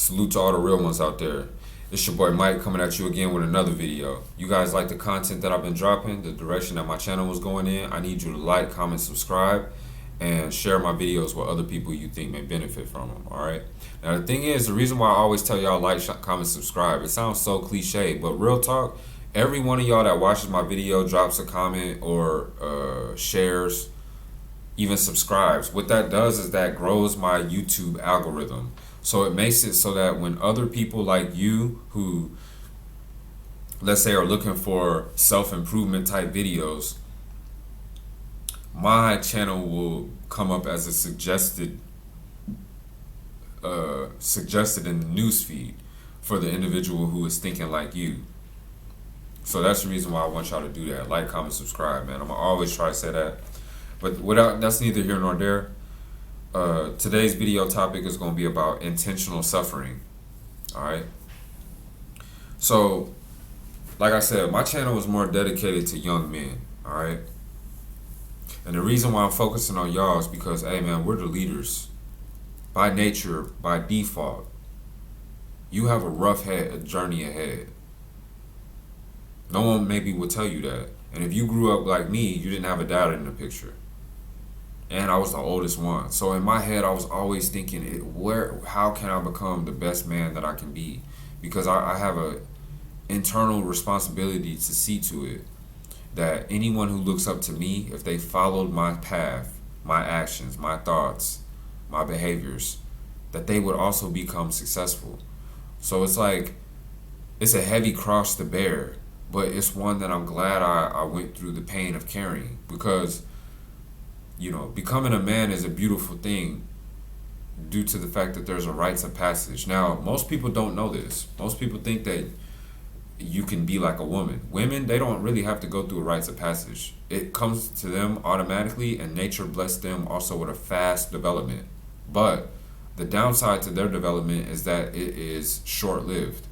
Salute to all the real ones out there. It's your boy Mike coming at you again with another video. You guys like the content that I've been dropping, the direction that my channel was going in. I need you to like, comment, subscribe, and share my videos with other people you think may benefit from them, alright? Now the thing is, the reason why I always tell y'all like, comment, subscribe, it sounds so cliche, but real talk, every one of y'all that watches my video, drops a comment, or shares, even subscribes, what that does is that grows my YouTube algorithm. So it makes it so that when other people like you who, let's say, are looking for self-improvement type videos, my channel will come up as a suggested in the newsfeed for the individual who is thinking like you. So that's the reason why I want y'all to do that. Like, comment, subscribe, man. I'm gonna always try to say that. But that's neither here nor there. Today's video topic is going to be about intentional suffering. Alright. So, like I said, my channel is more dedicated to young men. Alright. And the reason why I'm focusing on y'all is because, hey man, we're the leaders. By nature, by default. You have a rough journey ahead. No one maybe will tell you that. And if you grew up like me, you didn't have a dad in the picture. And I was the oldest one. So in my head, I was always thinking, how can I become the best man that I can be? Because I have a internal responsibility to see to it that anyone who looks up to me, if they followed my path, my actions, my thoughts, my behaviors, that they would also become successful. So it's like, it's a heavy cross to bear, but it's one that I'm glad I went through the pain of carrying, because you know, becoming a man is a beautiful thing due to the fact that there's a rites of passage. Now, most people don't know this. Most people think that you can be like a woman. Women, they don't really have to go through a rites of passage. It comes to them automatically, and nature blessed them also with a fast development. But the downside to their development is that it is short-lived.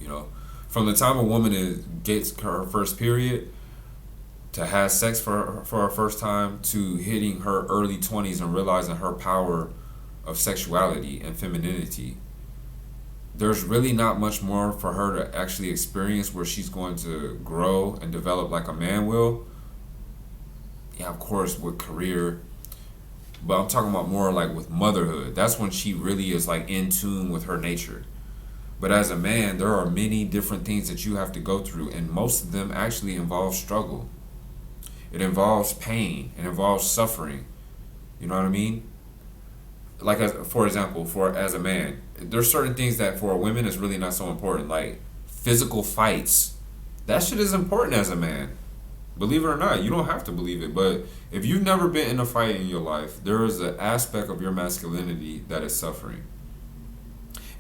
You know, from the time a woman gets her first period, to have sex for her first time, to hitting her early 20s and realizing her power of sexuality and femininity, there's really not much more for her to actually experience where she's going to grow and develop like a man will. Yeah, of course, with career, but I'm talking about more like with motherhood. That's when she really is like in tune with her nature. But as a man, there are many different things that you have to go through, and most of them actually involve struggle. It involves pain. It involves suffering. You know what I mean? Like, for example, as a man, there's certain things that for a woman is really not so important. Like physical fights. That shit is important as a man. Believe it or not, you don't have to believe it. But if you've never been in a fight in your life, there is an aspect of your masculinity that is suffering.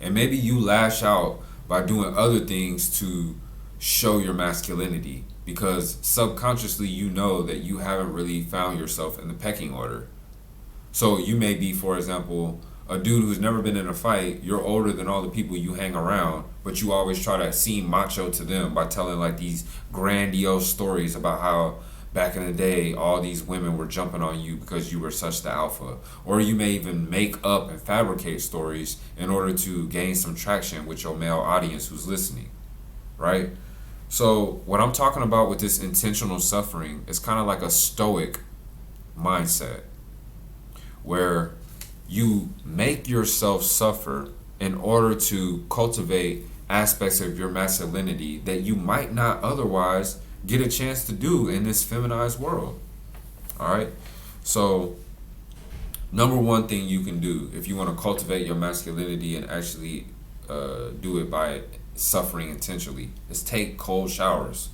And maybe you lash out by doing other things to show your masculinity, because subconsciously you know that you haven't really found yourself in the pecking order. So you may be, for example, a dude who's never been in a fight. You're older than all the people you hang around, but you always try to seem macho to them by telling like these grandiose stories about how back in the day all these women were jumping on you because you were such the alpha. Or you may even make up and fabricate stories in order to gain some traction with your male audience who's listening, right? So what I'm talking about with this intentional suffering is kind of like a stoic mindset, where you make yourself suffer in order to cultivate aspects of your masculinity that you might not otherwise get a chance to do in this feminized world. Alright? So, number one thing you can do if you want to cultivate your masculinity and actually do it by suffering intentionally is take cold showers.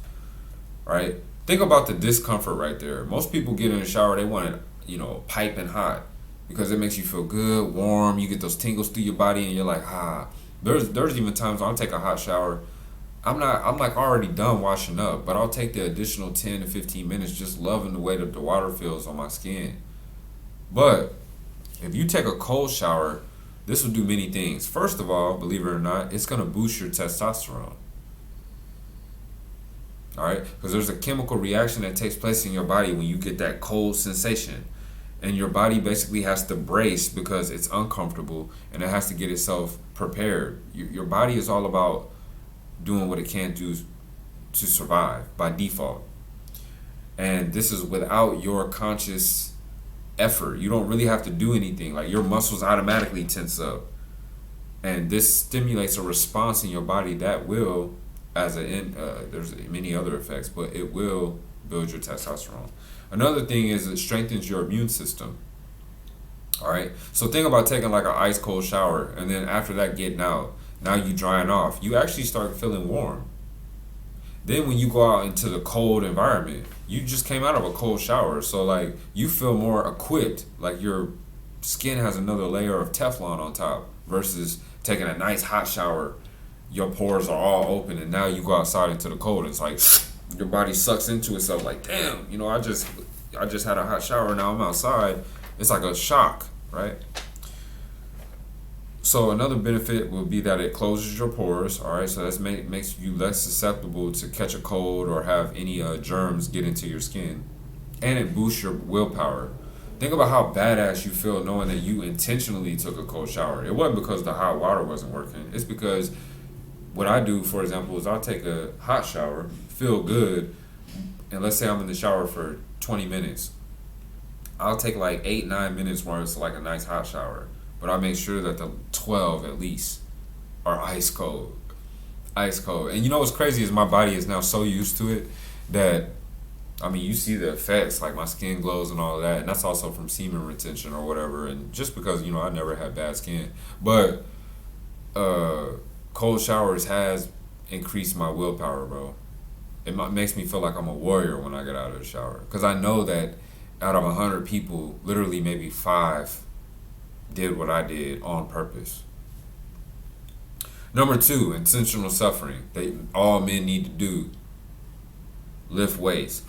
Right? Think about the discomfort right there. Most people get in the shower, they want it, you know, piping hot, because it makes you feel good, warm, you get those tingles through your body, and you're like, there's even times I'll take a hot shower. I'm like already done washing up, but I'll take the additional 10 to 15 minutes just loving the way that the water feels on my skin. But if you take a cold shower, this will do many things. First of all, believe it or not, it's going to boost your testosterone. Alright? Because there's a chemical reaction that takes place in your body when you get that cold sensation. and your body basically has to brace because it's uncomfortable and it has to get itself prepared. Your body is all about doing what it can do to survive by default, and this is without your conscious effort. You don't really have to do anything. Like, your muscles automatically tense up, and this stimulates a response in your body that will, there's many other effects, but it will build your testosterone. Another thing is it strengthens your immune system. All right, so think about taking like an ice cold shower, and then after that, getting out. Now you drying off. You actually start feeling warm. Then when you go out into the cold environment, you just came out of a cold shower, so like you feel more equipped. Like your skin has another layer of Teflon on top versus taking a nice hot shower. Your pores are all open, and now you go outside into the cold. It's like your body sucks into itself. Like, damn, I just had a hot shower. Now I'm outside. It's like a shock, right? So another benefit will be that it closes your pores. All right, so that makes you less susceptible to catch a cold or have any germs get into your skin, and it boosts your willpower. Think about how badass you feel knowing that you intentionally took a cold shower. It wasn't because the hot water wasn't working. It's because what I do, for example, is I'll take a hot shower, feel good, and let's say I'm in the shower for 20 minutes. I'll take like 8-9 minutes where it's like a nice hot shower. But I make sure that the 12 at least are ice cold. Ice cold. And you know what's crazy is my body is now so used to it that, I mean, you see the effects, like my skin glows and all of that. And that's also from semen retention or whatever. And just because, I never had bad skin. But cold showers has increased my willpower, bro. It makes me feel like I'm a warrior when I get out of the shower. Because I know that out of 100 people, literally maybe 5 did what I did on purpose. Number 2, intentional suffering. All men need to do. Lift weights.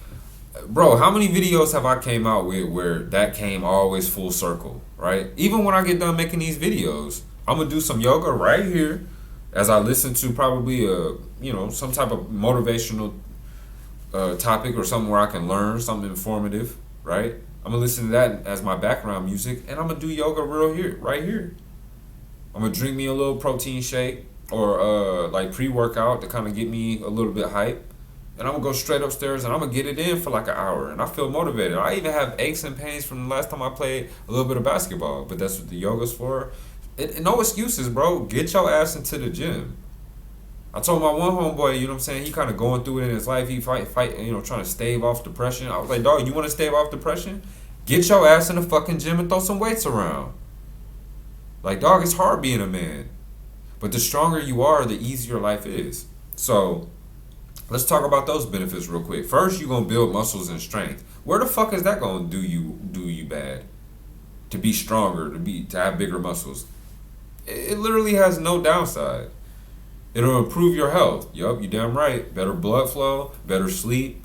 Bro, how many videos have I came out with where that came always full circle, right? Even when I get done making these videos, I'm going to do some yoga right here as I listen to probably some type of motivational topic or something where I can learn something informative, right? I'm going to listen to that as my background music, and I'm going to do yoga right here. I'm going to drink me a little protein shake or like pre-workout to kind of get me a little bit hype. And I'm going to go straight upstairs and I'm going to get it in for like an hour. And I feel motivated. I even have aches and pains from the last time I played a little bit of basketball. But that's what the yoga's for. And no excuses, bro. Get your ass into the gym. I told my one homeboy, he kind of going through it in his life. He fight, trying to stave off depression. I was like, dog, you want to stave off depression? Get your ass in the fucking gym and throw some weights around. Like, dog, it's hard being a man. But the stronger you are, the easier life is. So, let's talk about those benefits real quick. First, you're going to build muscles and strength. Where the fuck is that going to do you bad? To be stronger, to have bigger muscles. It literally has no downside. It'll improve your health. Yup, you damn right. Better blood flow, better sleep.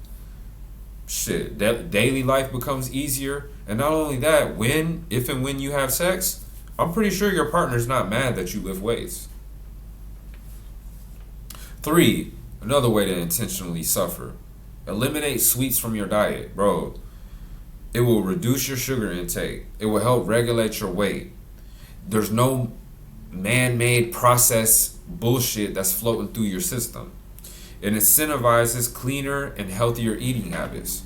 Shit, daily life becomes easier. And not only that, if and when you have sex, I'm pretty sure your partner's not mad that you lift weights. 3, another way to intentionally suffer. Eliminate sweets from your diet. Bro, it will reduce your sugar intake. It will help regulate your weight. There's no man-made process bullshit that's floating through your system. It incentivizes cleaner and healthier eating habits.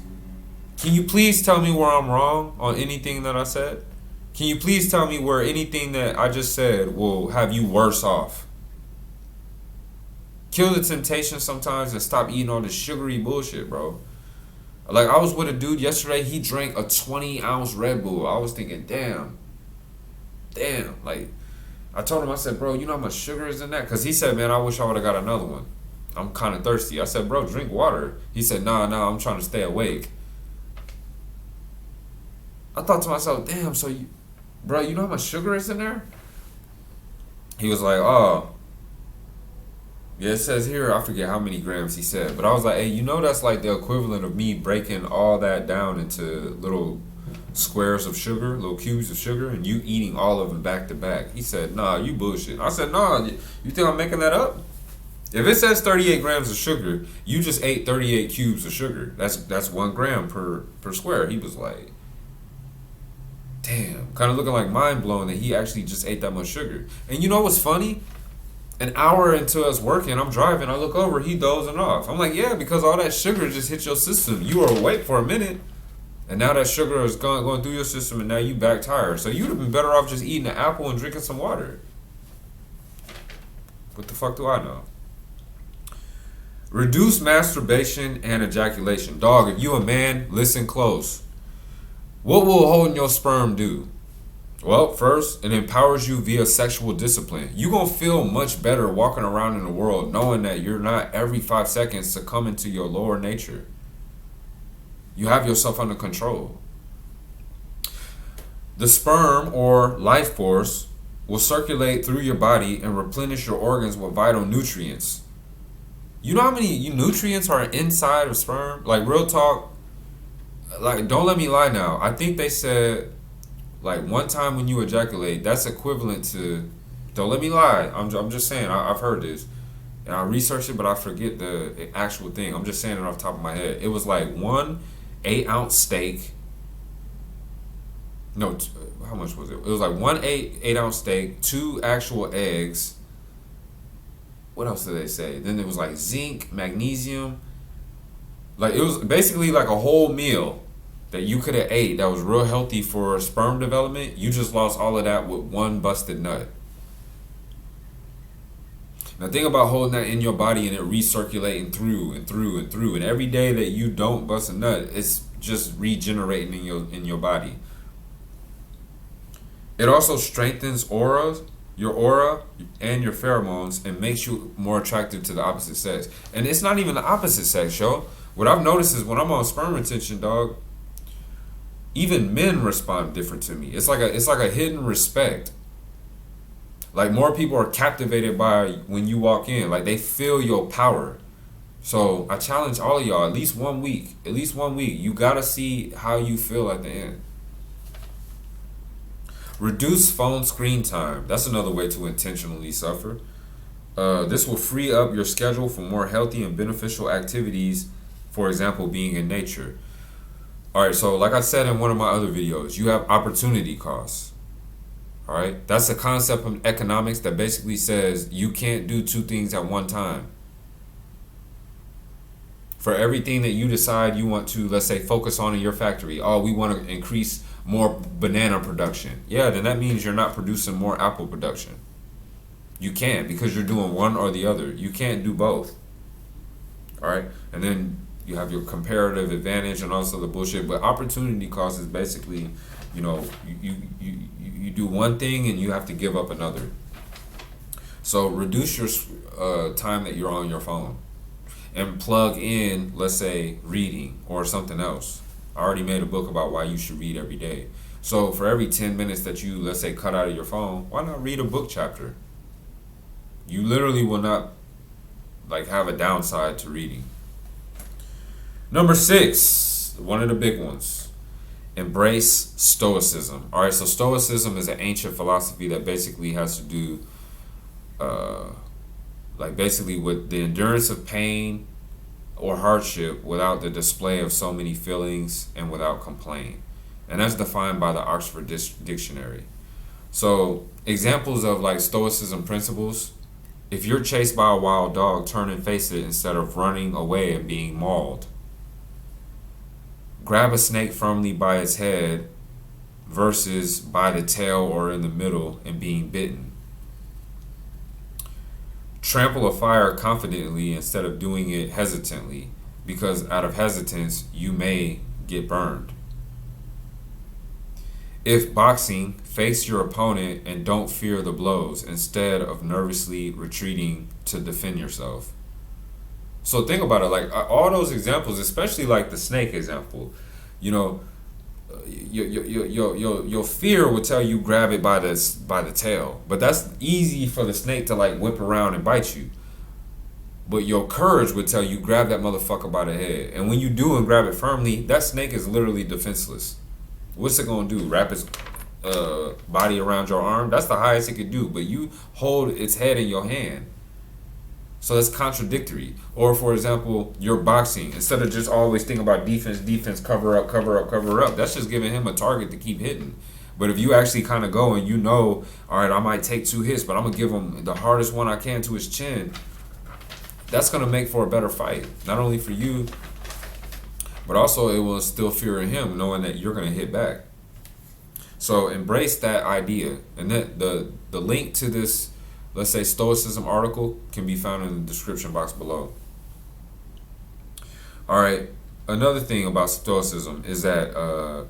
Can you please tell me where I'm wrong on anything that I said? Can you please tell me where anything that I just said will have you worse off? Kill the temptation sometimes and stop eating all this sugary bullshit, bro. Like, I was with a dude yesterday, he drank a 20-ounce Red Bull. I was thinking, damn. Like, I told him, I said, bro, you know how much sugar is in that? Because he said, man, I wish I would have got another one. I'm kind of thirsty. I said, bro, drink water. He said, nah, I'm trying to stay awake. I thought to myself, damn, so bro, you know how much sugar is in there? He was like, oh. Yeah, it says here, I forget how many grams he said. But I was like, hey, that's like the equivalent of me breaking all that down into little squares of sugar, little cubes of sugar, and you eating all of them back to back. He said, nah, you bullshit. I said, nah, you think I'm making that up? If it says 38 grams of sugar, you just ate 38 cubes of sugar. That's 1 gram per square. He was like, damn, kind of looking like mind blown that he actually just ate that much sugar. And you know what's funny? An hour into us working, I'm driving, I look over, he dozing off. I'm like, yeah, because all that sugar just hit your system. You were awake for a minute, and now that sugar is going through your system, and now you back tired. So you'd have been better off just eating an apple and drinking some water. What the fuck do I know? Reduce masturbation and ejaculation. Dog, if you a man, listen close. What will holding your sperm do? Well, first, it empowers you via sexual discipline. You're going to feel much better walking around in the world knowing that you're not every 5 seconds succumbing to your lower nature. You have yourself under control. The sperm or life force will circulate through your body and replenish your organs with vital nutrients. You know how many nutrients are inside of sperm? Like, real talk, like, don't let me lie now. I think they said, like, one time when you ejaculate, that's equivalent to, don't let me lie, I'm just saying, I've heard this. And I researched it, but I forget the actual thing. I'm just saying it off the top of my head. It was like 1 8-ounce steak. No, how much was it? It was like 1 8-ounce steak, 2 actual eggs. What else did they say? Then it was like zinc, magnesium. Like, it was basically like a whole meal that you could have ate that was real healthy for sperm development. You just lost all of that with 1 busted nut. Now think about holding that in your body and it recirculating through and through and through. And every day that you don't bust a nut, it's just regenerating in your body. It also strengthens your aura and your pheromones, and makes you more attractive to the opposite sex. And it's not even the opposite sex, yo. What I've noticed is when I'm on sperm retention, dog, even men respond different to me. It's like a hidden respect. Like, more people are captivated by when you walk in. Like, they feel your power. So I challenge all of y'all, at least 1 week, you gotta see how you feel at the end. Reduce phone screen time. That's another way to intentionally suffer. This will free up your schedule for more healthy and beneficial activities, for example, being in nature. Alright, so like I said in one of my other videos, you have opportunity costs. Alright, that's the concept of economics that basically says you can't do 2 things at one time. For everything that you decide you want to, let's say, focus on in your factory, oh, we want to increase more banana production. Yeah, then that means you're not producing more apple production. You can't, because you're doing one or the other. You can't do both. Alright, and then you have your comparative advantage and also the bullshit. But opportunity cost is basically, you know, you do one thing and you have to give up another. So reduce your time that you're on your phone and plug in, let's say, reading or something else. I already made a book about why you should read every day. So for every 10 minutes that you, let's say, cut out of your phone, why not read a book chapter? You literally will not, like, have a downside to reading. Number 6, one of the big ones. Embrace Stoicism. All right, so Stoicism is an ancient philosophy that basically has to do, basically with the endurance of pain or hardship without the display of so many feelings and without complaint. And that's defined by the Oxford Dictionary. So examples of like Stoicism principles: if you're chased by a wild dog, turn and face it instead of running away and being mauled. Grab a snake firmly by its head versus by the tail or in the middle and being bitten. Trample a fire confidently instead of doing it hesitantly, because out of hesitance you may get burned. If boxing, face your opponent and don't fear the blows instead of nervously retreating to defend yourself. So think about it, like all those examples, especially like the snake example, you know, your fear would tell you grab it by the tail, but that's easy for the snake to like whip around and bite you. But your courage would tell you grab that motherfucker by the head, and when you do and grab it firmly, that snake is literally defenseless. What's it gonna do? Wrap its body around your arm? That's the highest it could do, but you hold its head in your hand. So that's contradictory. Or for example, you're boxing. Instead of just always thinking about defense, cover up, that's just giving him a target to keep hitting. But if you actually kind of go and you know, all right, I might take 2 hits, but I'm gonna give him the hardest one I can to his chin, that's gonna make for a better fight. Not only for you, but also it will instill fear in him, knowing that you're gonna hit back. So embrace that idea, and that the link to this, let's say, Stoicism article can be found in the description box below. All right. Another thing about Stoicism is that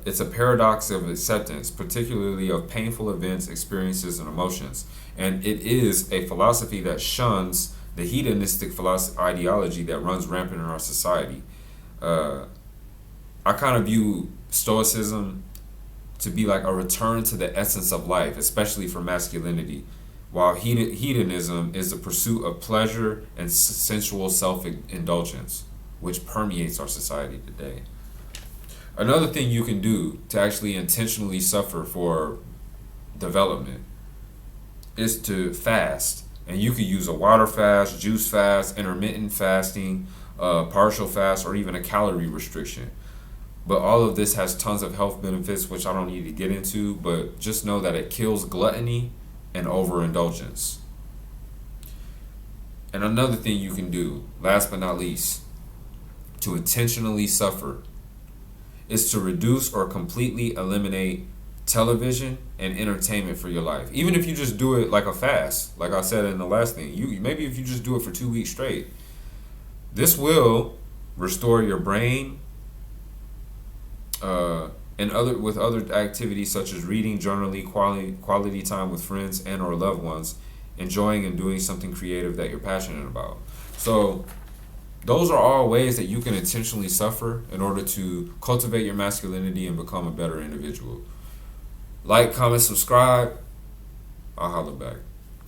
it's a paradox of acceptance, particularly of painful events, experiences, and emotions. And it is a philosophy that shuns the hedonistic ideology that runs rampant in our society. I kind of view Stoicism to be like a return to the essence of life, especially for masculinity, while hedonism is the pursuit of pleasure and sensual self-indulgence, which permeates our society today. Another thing you can do to actually intentionally suffer for development is to fast. And you could use a water fast, juice fast, intermittent fasting, partial fast, or even a calorie restriction. But all of this has tons of health benefits, which I don't need to get into, but just know that it kills gluttony and overindulgence. And another thing you can do, last but not least, to intentionally suffer, is to reduce or completely eliminate television and entertainment for your life. Even if you just do it like a fast, like I said in the last thing, maybe if you just do it for 2 weeks straight, this will restore your brain, and other activities such as reading, journaling, quality time with friends and or loved ones, enjoying and doing something creative that you're passionate about. So those are all ways that you can intentionally suffer in order to cultivate your masculinity and become a better individual. Like, comment, subscribe. I'll holler back.